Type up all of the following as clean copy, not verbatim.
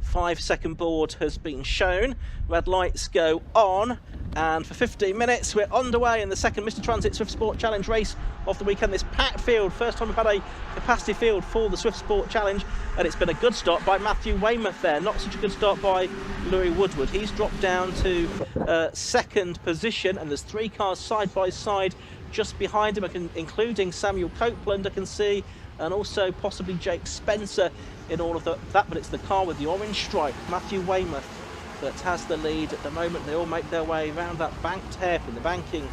5-second board has been shown. Red lights go on, and for 15 minutes we're underway in the second Mr Transit Swift Sport Challenge race of the weekend. This packed field, first time we've had a capacity field for the Swift Sport Challenge, and it's been a good start by Matthew Weymouth there. Not such a good start by Louis Woodward. He's dropped down to second position, and there's 3 cars side by side just behind him, including Samuel Copeland, I can see, and also possibly Jake Spencer in all of that, but it's the car with the orange stripe, Matthew Weymouth, that has the lead at the moment. They all make their way around that banked hairpin, the banking,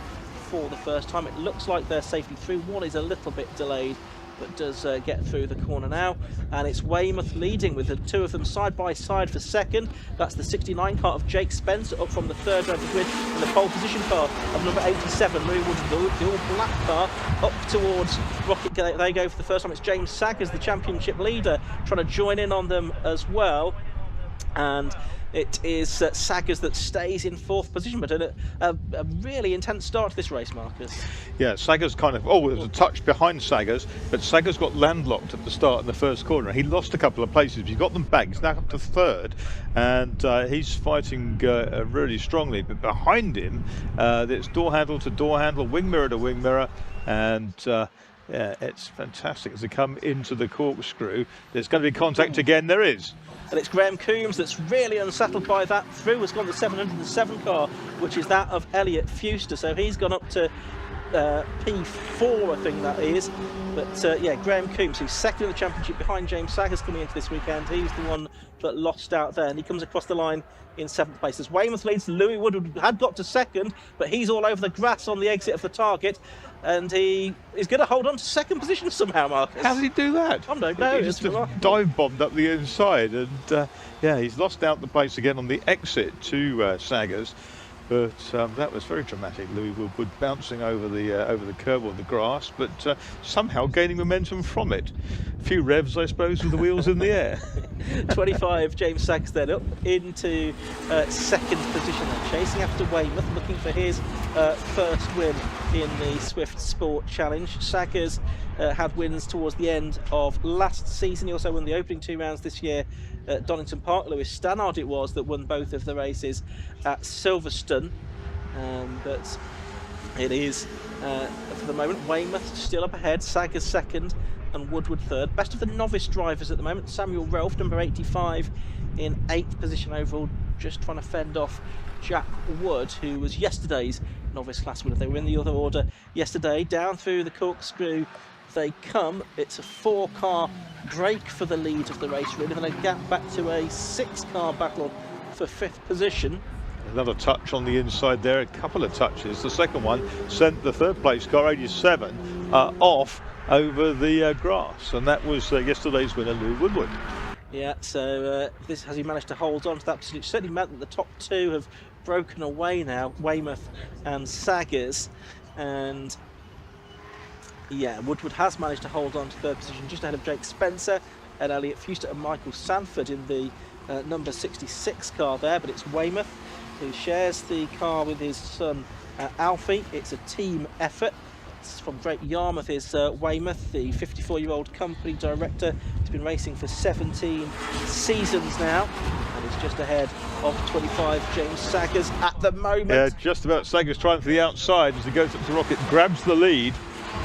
for the first time. It looks like they're safely through. One is a little bit delayed, but does get through the corner now, and it's Weymouth leading with the 2 of them side by side for second. That's the 69 car of Jake Spencer up from the 3rd row of the grid, and the pole position car of number 87, Louis Woodward, the all black car, up towards Rocket. They go for the first time. It's James Saggers, the championship leader, trying to join in on them as well, and it is Saggers that stays in 4th position, but a really intense start to this race, Marcus. Yeah, Saggers kind of, there's a touch behind Saggers, but Saggers got landlocked at the start in the first corner. He lost a couple of places, but he got them back. He's now up to 3rd, and he's fighting really strongly. But behind him, it's door handle to door handle, wing mirror to wing mirror, and yeah, it's fantastic as they come into the corkscrew. There's going to be contact again. There is. And it's Graham Coombs that's really unsettled by that. Through has gone the 707 car, which is that of Elliot Fuster. So he's gone up to P4, I think that is. But yeah, Graham Coombs, who's second in the championship behind James Saggers coming into this weekend. He's the one that lost out there, and he comes across the line in 7th place. As Weymouth leads, Louis Woodward had got to 2nd, but he's all over the grass on the exit of the target, and he is going to hold on to 2nd position somehow, Marcus. How did he do that? I don't know. He just dive bombed up the inside, and yeah, he's lost out the place again on the exit to Saggers. But that was very dramatic. Louis Woodward bouncing over the curb or the grass, but somehow gaining momentum from it. A few revs, I suppose, with the wheels in the air. 25, James Saggers then up into 2nd position, and chasing after Weymouth, looking for his first win in the Swift Sport Challenge. Saggers had wins towards the end of last season. He also won the opening 2 rounds this year at Donington Park. Lewis Stannard it was that won both of the races at Silverstone, but it is for the moment Weymouth still up ahead, Saggers 2nd and Woodward 3rd. Best of the novice drivers at the moment, Samuel Rolfe, number 85, in 8th position overall, just trying to fend off Jack Wood, who was yesterday's novice class winner. They were in the other order yesterday. Down through the corkscrew they come. It's a 4-car break for the lead of the race, really, then a gap back to a 6-car battle for 5th position. Another touch on the inside there, a couple of touches. The second one sent the 3rd place car, 87, off over the grass, and that was yesterday's winner, Louis Woodward. Yeah, so this has he managed to hold on to that position. It certainly meant that the top 2 have broken away now, Weymouth and Saggers, and yeah, Woodward has managed to hold on to 3rd position, just ahead of Jake Spencer and Elliot Fuster and Michael Sanford in the number 66 car there, but it's Weymouth who shares the car with his son Alfie. It's a team effort. It's from Drake Yarmouth is Weymouth, the 54-year-old company director. He's been racing for 17 seasons now, and is just ahead of 25 James Saggers at the moment. Yeah, just about. Saggers trying for the outside as he goes up to Rocket, grabs the lead,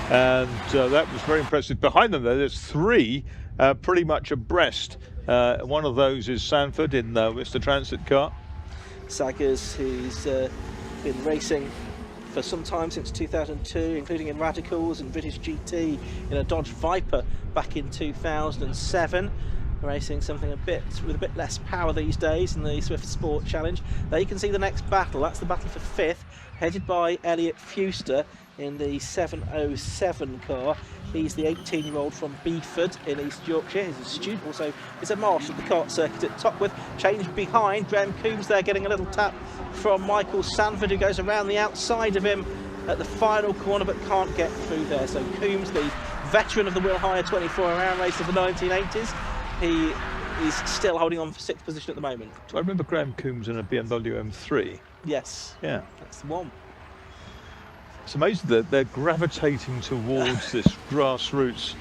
and that was very impressive. Behind them, though, there's 3 pretty much abreast. One of those is Sanford in Mr Transit car. Saggers, who's been racing for some time, since 2002, including in Radicals and British GT in a Dodge Viper back in 2007. Racing something with a bit less power these days in the Swift Sport Challenge. There you can see the next battle. That's the battle for 5th, headed by Elliot Fuster in the 707 car. He's the 18-year-old from Beeford in East Yorkshire. He's a student, also is a marshal of the kart circuit at Topworth. Change behind, Graham Coombs there getting a little tap from Michael Sanford, who goes around the outside of him at the final corner but can't get through there. So Coombs, the veteran of the Will Hire 24-hour race of the 1980s, he is still holding on for 6th position at the moment. Do I remember Graham Coombs in a BMW M3? Yes. Yeah. That's the one. It's amazing that they're gravitating towards this grassroots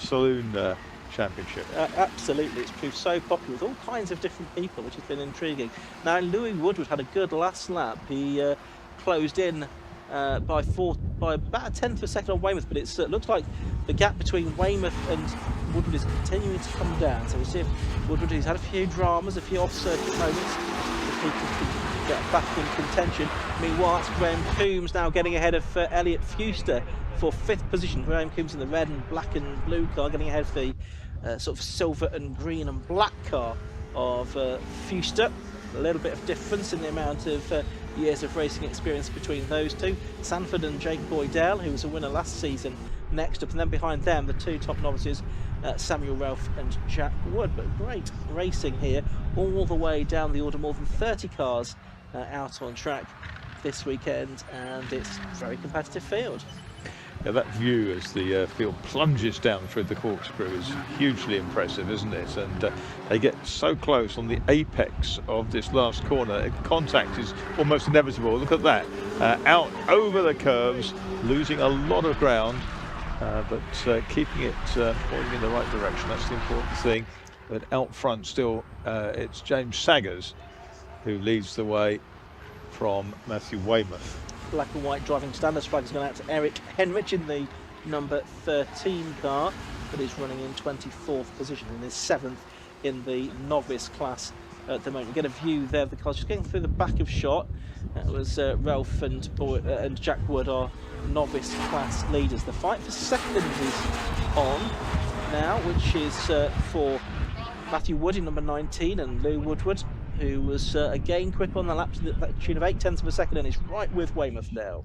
saloon Championship. Absolutely, it's proved so popular with all kinds of different people, which has been intriguing. Now, Louis Woodward had a good last lap. He closed in by about a tenth of a second on Weymouth, but it looks like the gap between Weymouth and Woodward is continuing to come down. So we'll see if Woodward, who's had a few dramas, a few off-circuit moments, if he can get back in contention. Meanwhile, it's Graham Coombs now getting ahead of Elliot Fuster for 5th position. Graham Coombs in the red and black and blue car, getting ahead of the sort of silver and green and black car of Fuster. A little bit of difference in the amount of years of racing experience between those two. Sanford and Jake Boydell, who was a winner last season, next up, and then behind them the two top novices, Samuel Ralph and Jack Wood. But great racing here all the way down the order, more than 30 cars out on track this weekend, and it's a very competitive field. Yeah, that view as the field plunges down through the corkscrew is hugely impressive, isn't it? And they get so close on the apex of this last corner. Contact is almost inevitable. Look at that. Out over the curves, losing a lot of ground, but keeping it pointing in the right direction. That's the important thing. But out front still, it's James Saggers who leads the way from Matthew Weymouth. Black and white driving standards flag has gone out to Eric Henrich in the number 13 car, but he's running in 24th position and is 7th in the novice class at the moment. You get a view there of the cars just getting through the back of shot. That was Ralph and Jack Wood, our novice class leaders. The fight for second is on now, which is for Matthew Wood in number 19 and Lou Woodward, who was again quick on the lap to the tune of 0.8 of a second, and is right with Weymouth now.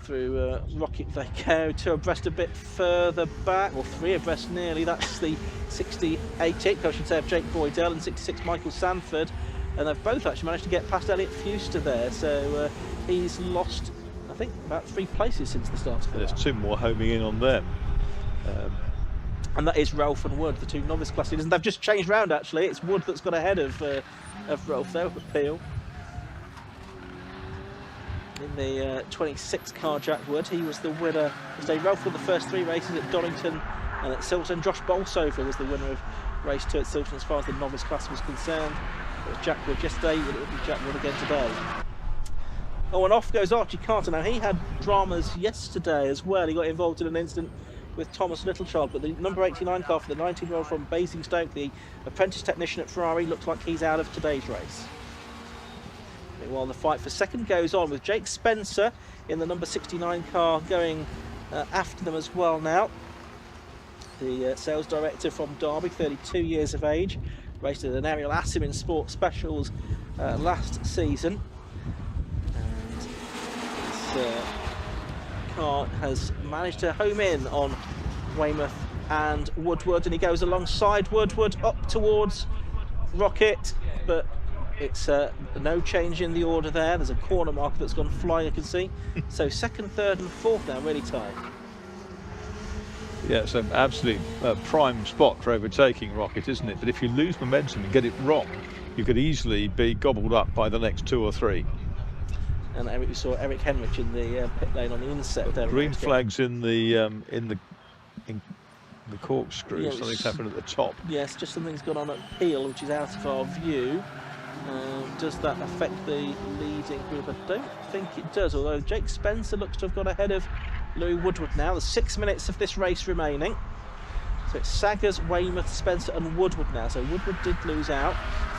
Through Rocket they go, 2 abreast a bit further back, or 3 abreast nearly. That's the 68 I should say, of Jake Boydell and 66 Michael Sanford, and they've both actually managed to get past Elliot Fuster there, so he's lost, I think, about 3 places since the start of the There's 2 more homing in on them. And that is Ralph and Wood, the 2 novice class leaders. And they've just changed round, actually. It's Wood that's got ahead of Ralph there up at Peel. In the 26 car, Jack Wood, he was the winner. Ralph won the first 3 races at Donington and at Silverton. Josh Bolsover was the winner of race 2 at Silverton as far as the novice class was concerned. It was Jack Wood yesterday, it will be Jack Wood again today. Oh, and off goes Archie Carter. Now, he had dramas yesterday as well. He got involved in an incident with Thomas Littlechild, but the number 89 car for the 19-year-old from Basingstoke, the apprentice technician at Ferrari, looks like he's out of today's race. Meanwhile, the fight for second goes on with Jake Spencer in the number 69 car going after them as well now. The sales director from Derby, 32 years of age, raced at an Ariel Asim in Sport Specials last season. And this car has managed to home in on Weymouth and Woodward, and he goes alongside Woodward up towards Rocket, but it's no change in the order there. There's a corner marker that's gone flying, I can see. So second, third and fourth now really tight. Yeah, it's an absolute prime spot for overtaking Rocket, isn't it? But if you lose momentum and get it wrong, you could easily be gobbled up by the next 2 or 3. And we saw Eric Henrich in the pit lane on the inset there. Green flags in the corkscrew. Yeah, something's happened at the top. Yes, just something's gone on at Peel, which is out of our view. Does that affect the leading group? I don't think it does, although Jake Spencer looks to have got ahead of Louis Woodward now. There's 6 minutes of this race remaining. So it's Saggers, Weymouth, Spencer and Woodward now. So Woodward did lose out.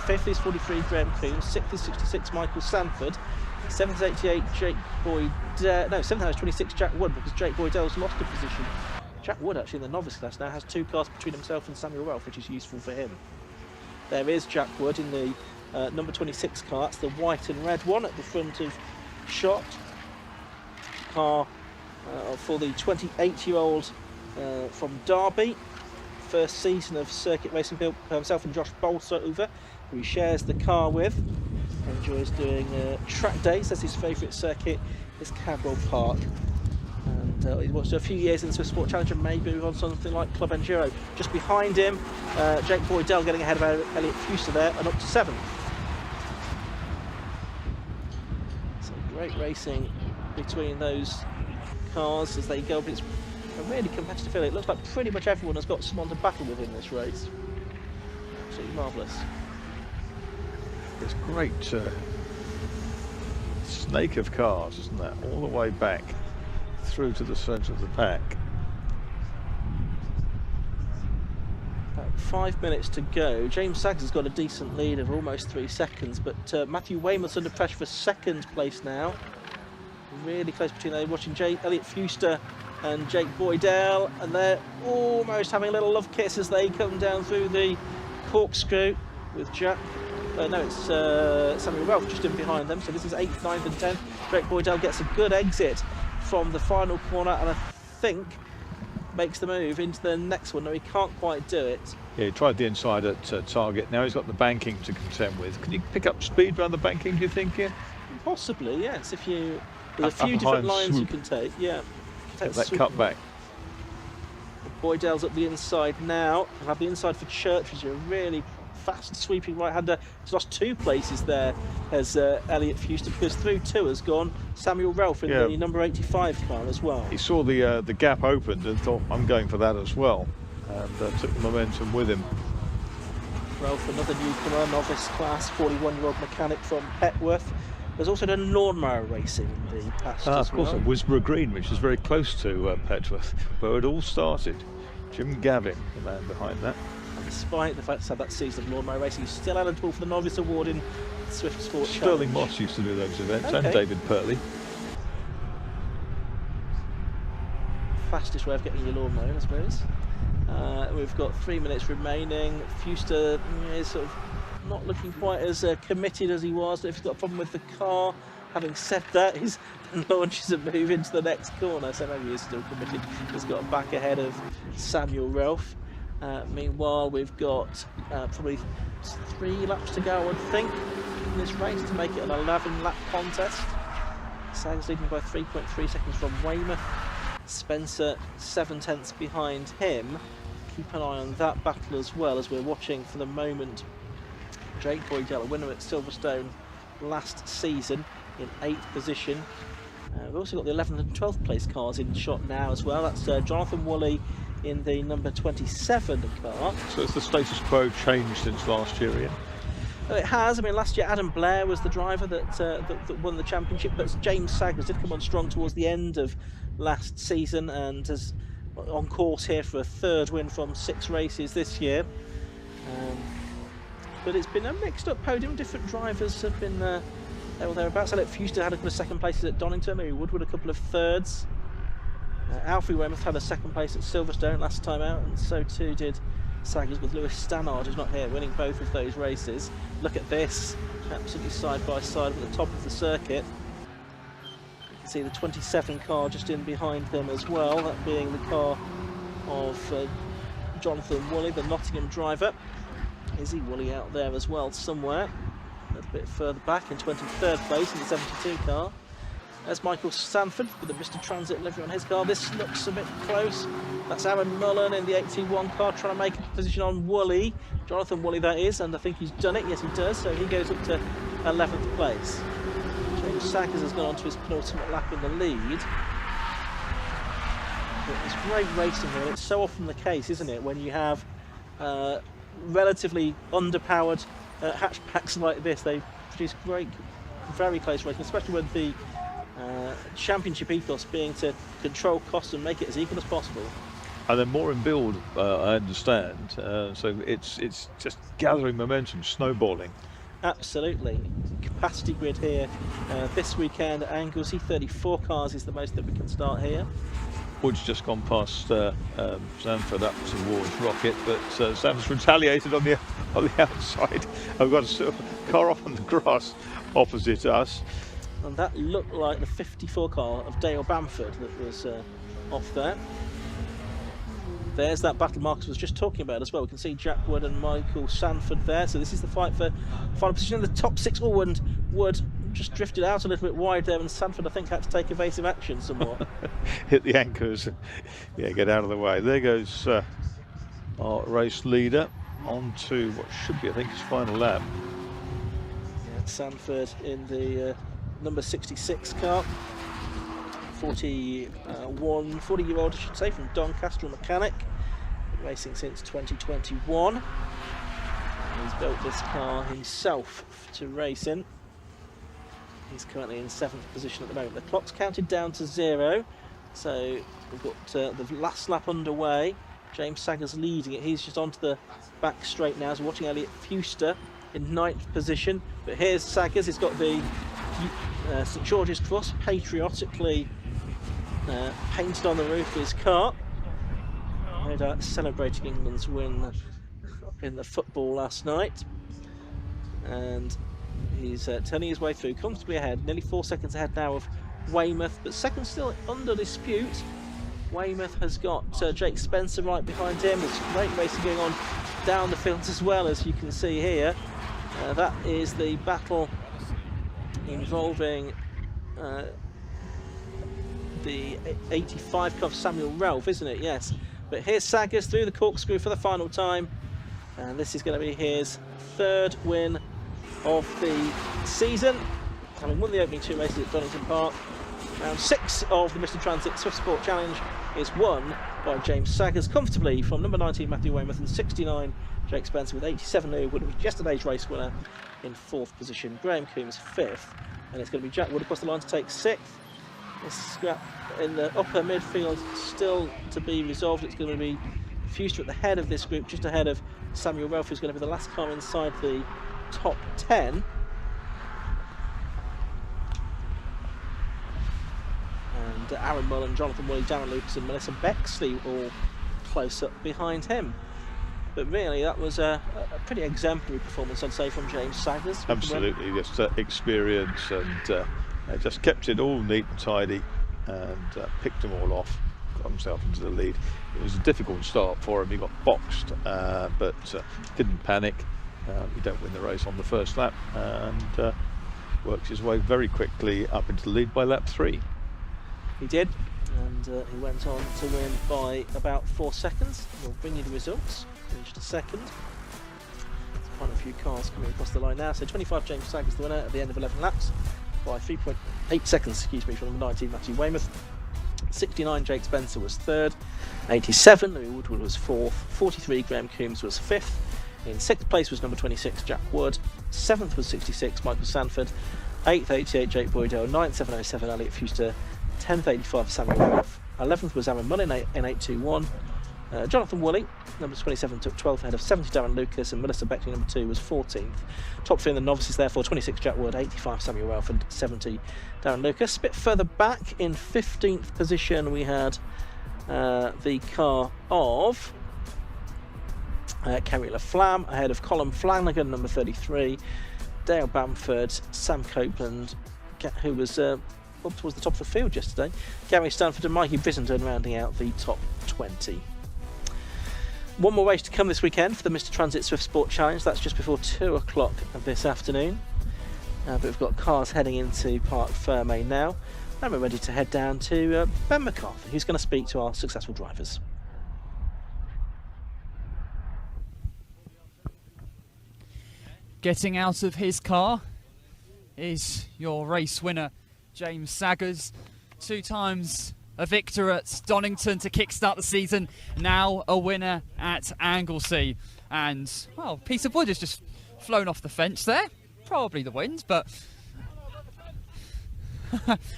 5th is 43 Graham Coombs, 6th is 66 Michael Sanford, 7th is 88 Jake Boydell, no, 7th is 26 Jack Wood, because Jake Boydell's lost a position. Jack Wood actually in the novice class now has 2 cars between himself and Samuel Ralph, which is useful for him. There is Jack Wood in the number 26 car. That's the white and red one at the front of shot. Car for the 28-year-old from Derby. First season of circuit racing for himself and Josh Bolsover, who he shares the car with. Enjoys doing track days, as his favourite circuit is Cadwell Park. And he watched a few years into a Sport Challenge and maybe move on to something like Club Enduro. Just behind him, Jake Boydell getting ahead of Elliot Fuster there and up to 7th. So great racing between those cars as they go. It's a really competitive field. It looks like pretty much everyone has got someone to battle with in this race. Absolutely marvellous. It's great snake of cars, isn't that? All the way back through to the centre of the pack. About 5 minutes to go. James Saggs has got a decent lead of almost 3 seconds, but Matthew Weymouth's under pressure for second place now. Really close between them. Watching Elliot Fuster and Jake Boydell, and they're almost having a little love kiss as they come down through the corkscrew with Jack. No, it's Samuel Ralph just in behind them. So this is 8th, 9th and 10th. Jake Boydell gets a good exit from the final corner, and I think makes the move into the next one. No, he can't quite do it. Yeah, he tried the inside at target. Now he's got the banking to contend with. Can you pick up speed around the banking, do you think? Yeah? Possibly, yes. If you, there's a few different lines swoop. You can take. Yeah, take that cut back. Boydell's at the inside now. He'll have the inside for Church, which is a really fast sweeping right-hander. He's lost 2 places there as Elliot Fuster, because through 2 has gone Samuel Ralph in the number 85 car as well. He saw the gap opened and thought, I'm going for that as well, and took the momentum with him. Ralph, another newcomer, novice class, 41-year-old mechanic from Petworth. There's also done lawnmower racing in the past as of course, well. at Wisborough Green, which is very close to Petworth, where it all started. Jim Gavin, the man behind that. Despite the fact he's had that season of lawnmower racing, he's still eligible for the Novice Award in Swift Sport Sterling Challenge. Moss used to do those events, and David Purley. Fastest way of getting your lawnmower, I suppose. We've got 3 minutes remaining. Fuster is sort of not looking quite as committed as he was. If he's got a problem with the car, having said that, he launches a move into the next corner, so maybe he's still committed. He's got back ahead of Samuel Ralph. Meanwhile, we've got probably 3 laps to go, I would think, in this race to make it an 11-lap contest. Saggs leading by 3.3 seconds from Weymouth. Spencer 7/10 behind him. Keep an eye on that battle as well, as we're watching for the moment Jake Boydell, a winner at Silverstone last season, in 8th position. We've also got the 11th and 12th place cars in shot now as well. That's Jonathan Woolley in the number 27 car. So has the status quo changed since last year, Ian? It has. I mean, last year Adam Blair was the driver that won the championship, but James Saggs did come on strong towards the end of last season and is on course here for a 3rd win from 6 races this year. But it's been a mixed up podium. Different drivers have been there or thereabouts. Elliot Fuster had a couple of 2nd places at Donington, maybe Woodward a couple of 3rds. Alfie Weymouth had a 2nd place at Silverstone last time out, and so too did Saggers, with Lewis Stannard, who's not here, winning both of those races. Look at this, absolutely side by side at the top of the circuit. You can see the 27 car just in behind them as well, that being the car of Jonathan Woolley, the Nottingham driver. Izzy Woolley out there as well somewhere, a little bit further back in 23rd place in the 72 car. There's Michael Sanford with the Mr Transit livery on his car. This looks a bit close. That's Aaron Mullen in the 821 car trying to make a position on Woolley. Jonathan Woolley, that is, and I think he's done it. Yes, he does. So he goes up to 11th place. James Saggers has gone on to his penultimate lap in the lead. But it's great racing here. It's so often the case, isn't it, when you have relatively underpowered hatchbacks like this. They produce great, very close racing, especially with the championship ethos being to control costs and make it as equal as possible. And they're more in build, I understand. So it's just gathering momentum, snowballing. Absolutely. Capacity grid here this weekend at Anglesey. 34 cars is the most that we can start here. Wood's just gone past Sanford up towards Rocket, but Sanford's retaliated on the outside. I've got a car off on the grass opposite us. And that looked like the 54 car of Dale Bamford that was off there. There's that battle Marcus was just talking about as well. We can see Jack Wood and Michael Sanford there. So this is the fight for final position in the top 6. Oh, and Wood just drifted out a little bit wide there, and Sanford, I think, had to take evasive action somewhat. Hit the anchors. Yeah, get out of the way. There goes our race leader on to what should be, I think, his final lap. Yeah, Sanford in the number 66 car. 40-year-old, I should say, from Doncaster mechanic, racing since 2021. He's built this car himself to race in. He's currently in 7th position at the moment. The clock's counted down to 0, so we've got the last lap underway. James Saggers leading it. He's just onto the back straight now. So watching Elliot Fuster in 9th position. But here's Saggers. He's got the St George's Cross patriotically painted on the roof of his car. No doubt celebrating England's win in the football last night. And he's turning his way through comfortably ahead, nearly 4 seconds ahead now of Weymouth, but second still under dispute. Weymouth has got Jake Spencer right behind him. There's great racing going on down the field as well, as you can see here. That is the battle involving the 85 car of Samuel Ralph, isn't it? Yes. But here's Saggers through the corkscrew for the final time, and this is going to be his 3rd win of the season, having won the opening 2 races at Donington Park. Round 6 of the Mr Transit Swift Sport Challenge is won by James Saggers comfortably from number 19 Matthew Weymouth and 69 Jake Spencer, with 87 Louis Wood, yesterday's race winner, in 4th position. Graham Coombs 5th, and it's going to be Jack Wood across the line to take 6th. This scrap in the upper midfield still to be resolved. It's going to be Fuster at the head of this group, just ahead of Samuel Ralph, who's going to be the last car inside the top 10. And Aaron Mullen, Jonathan Woolley, Darren Lucas and Melissa Bexley all close up behind him. But really, that was a pretty exemplary performance, I'd say, from James Saggers. Absolutely, just experience, and just kept it all neat and tidy, and picked them all off, got himself into the lead. It was a difficult start for him. He got boxed, but didn't panic. He don't win the race on the first lap, and works his way very quickly up into the lead by lap 3. He did, and he went on to win by about 4 seconds. We'll bring you the results in just a second. There's quite a few cars coming across the line now. So 25 James Saggers the winner at the end of 11 laps by 3.8 seconds, from number 19 Matthew Weymouth. 69 Jake Spencer was 3rd, 87 Louis Woodward was 4th, 43 Graham Coombs was 5th. In 6th place was number 26 Jack Wood, 7th was 66 Michael Sanford, 8th 88 Jake Boydell, 9th 707 Elliot Fuster, 10th 85 Samuel Ralph, 11th was Aaron Mullen in 821. Jonathan Woolley, number 27, took 12th ahead of 70 Darren Lucas, and Melissa Beckley, number 2, was 14th. Top 3 in the novices, therefore, 26 Jack Wood, 85 Samuel Ralph, and 70 Darren Lucas. A bit further back, in 15th position, we had the car of Kerry LaFlamme, ahead of Colin Flanagan, number 33, Dale Bamford, Sam Copeland, who was up towards the top of the field yesterday, Gary Stanford and Mikey Brissenden rounding out the top 20. One more race to come this weekend for the Mr Transit Swift Sport Challenge. That's just before 2 o'clock this afternoon. But we've got cars heading into Parc Fermé now, and we're ready to head down to Ben McCarthy, who's going to speak to our successful drivers. Getting out of his car is your race winner, James Saggers. 2 times a victor at Donington to kickstart the season, now a winner at Anglesey. And, well, a piece of wood has just flown off the fence there. Probably the wind, but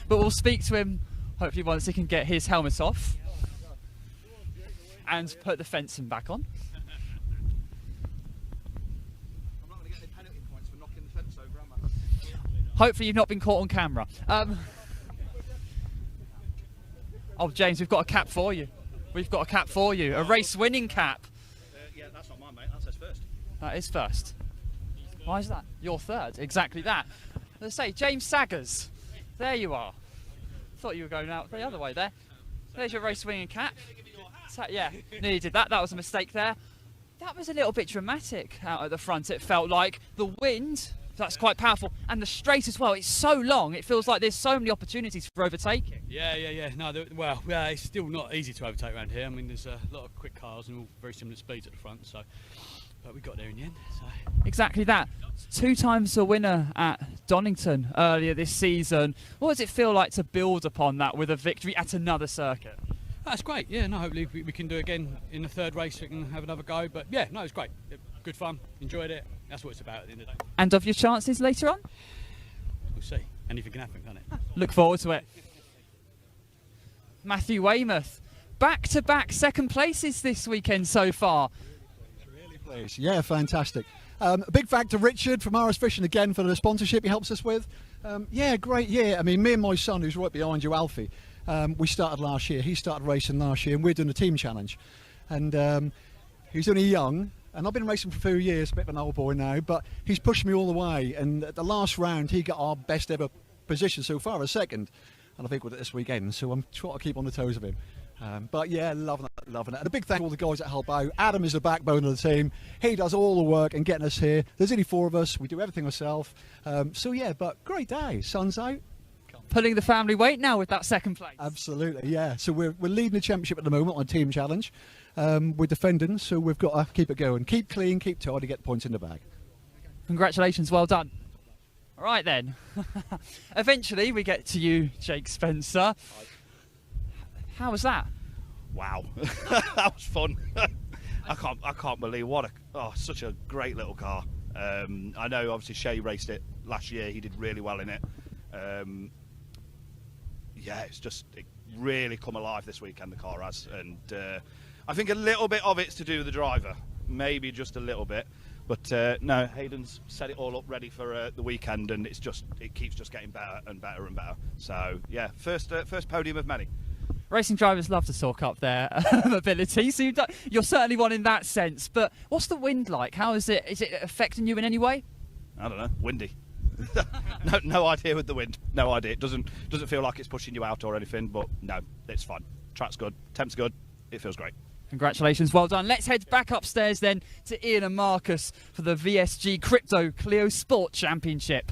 we'll speak to him hopefully once he can get his helmet off and put the fencing back on. I'm not going to get any penalty points for knocking the fence over, am I? Hopefully you've not been caught on camera. Oh, James, we've got a cap for you. We've got a cap for you. A race-winning cap. Yeah, that's not mine, mate. That says first. That is first. Why is that? You're 3rd. Exactly that. Let's say, James Saggers. There you are. Thought you were going out the other way there. There's your race-winning cap. Yeah, nearly did that. That was a mistake there. That was a little bit dramatic out at the front. It felt like the wind. That's quite powerful, and the straight as well. It's so long. It feels like there's so many opportunities for overtaking. Yeah. No, well, it's still not easy to overtake around here. I mean, there's a lot of quick cars and all very similar speeds at the front. So, but we got there in the end. So. Exactly that. 2 times a winner at Donington earlier this season. What does it feel like to build upon that with a victory at another circuit? That's great. Yeah, no, hopefully we can do it again in the third race. We can have another go. But yeah, no, it's great. Good fun. Enjoyed it. That's what it's about at the end of the day. And of your chances later on? We'll see. Anything can happen, can't it? Look forward to it. Matthew Weymouth, back-to-back second places this weekend so far. Yeah, fantastic. A big thank to Richard from RS Fishing again for the sponsorship he helps us with. Yeah, great year. I mean, me and my son, who's right behind you, Alfie, we started last year. He started racing last year, and we're doing a team challenge. And he's only young, and I've been racing for a few years, a bit of an old boy now, but he's pushed me all the way. And at the last round, he got our best ever position so far, a second. And I think we'll do it this weekend, so I'm trying to keep on the toes of him. But yeah, loving it. And a big thank you to all the guys that help out. Adam is the backbone of the team. He does all the work and getting us here. There's only 4 of us. We do everything ourselves. So yeah, but great day. Sun's out. Pulling the family weight now with that second place. Absolutely, yeah. So we're leading the championship at the moment on a team challenge. We're defending, so we've got to keep it going. Keep clean, keep tidy, get points in the bag. Congratulations, well done. All right then. Eventually we get to you, Jake Spencer. How was that? Wow, that was fun. I can't believe such a great little car. I know obviously Shay raced it last year. He did really well in it. Yeah, it really come alive this weekend, the car has, and I think a little bit of it's to do with the driver, maybe just a little bit. But no, Hayden's set it all up ready for the weekend, and it keeps just getting better and better and better. So yeah, first podium of many. Racing drivers love to talk up their ability, so you're certainly one in that sense. But what's the wind like? How is it? Is it affecting you in any way? I don't know, windy. no idea with the wind. No idea. It doesn't feel like it's pushing you out or anything. But no, it's fine. Track's good. Temp's good. It feels great. Congratulations, well done. Let's head back upstairs then to Ian and Marcus for the VSG Crypto Clio Sport Championship.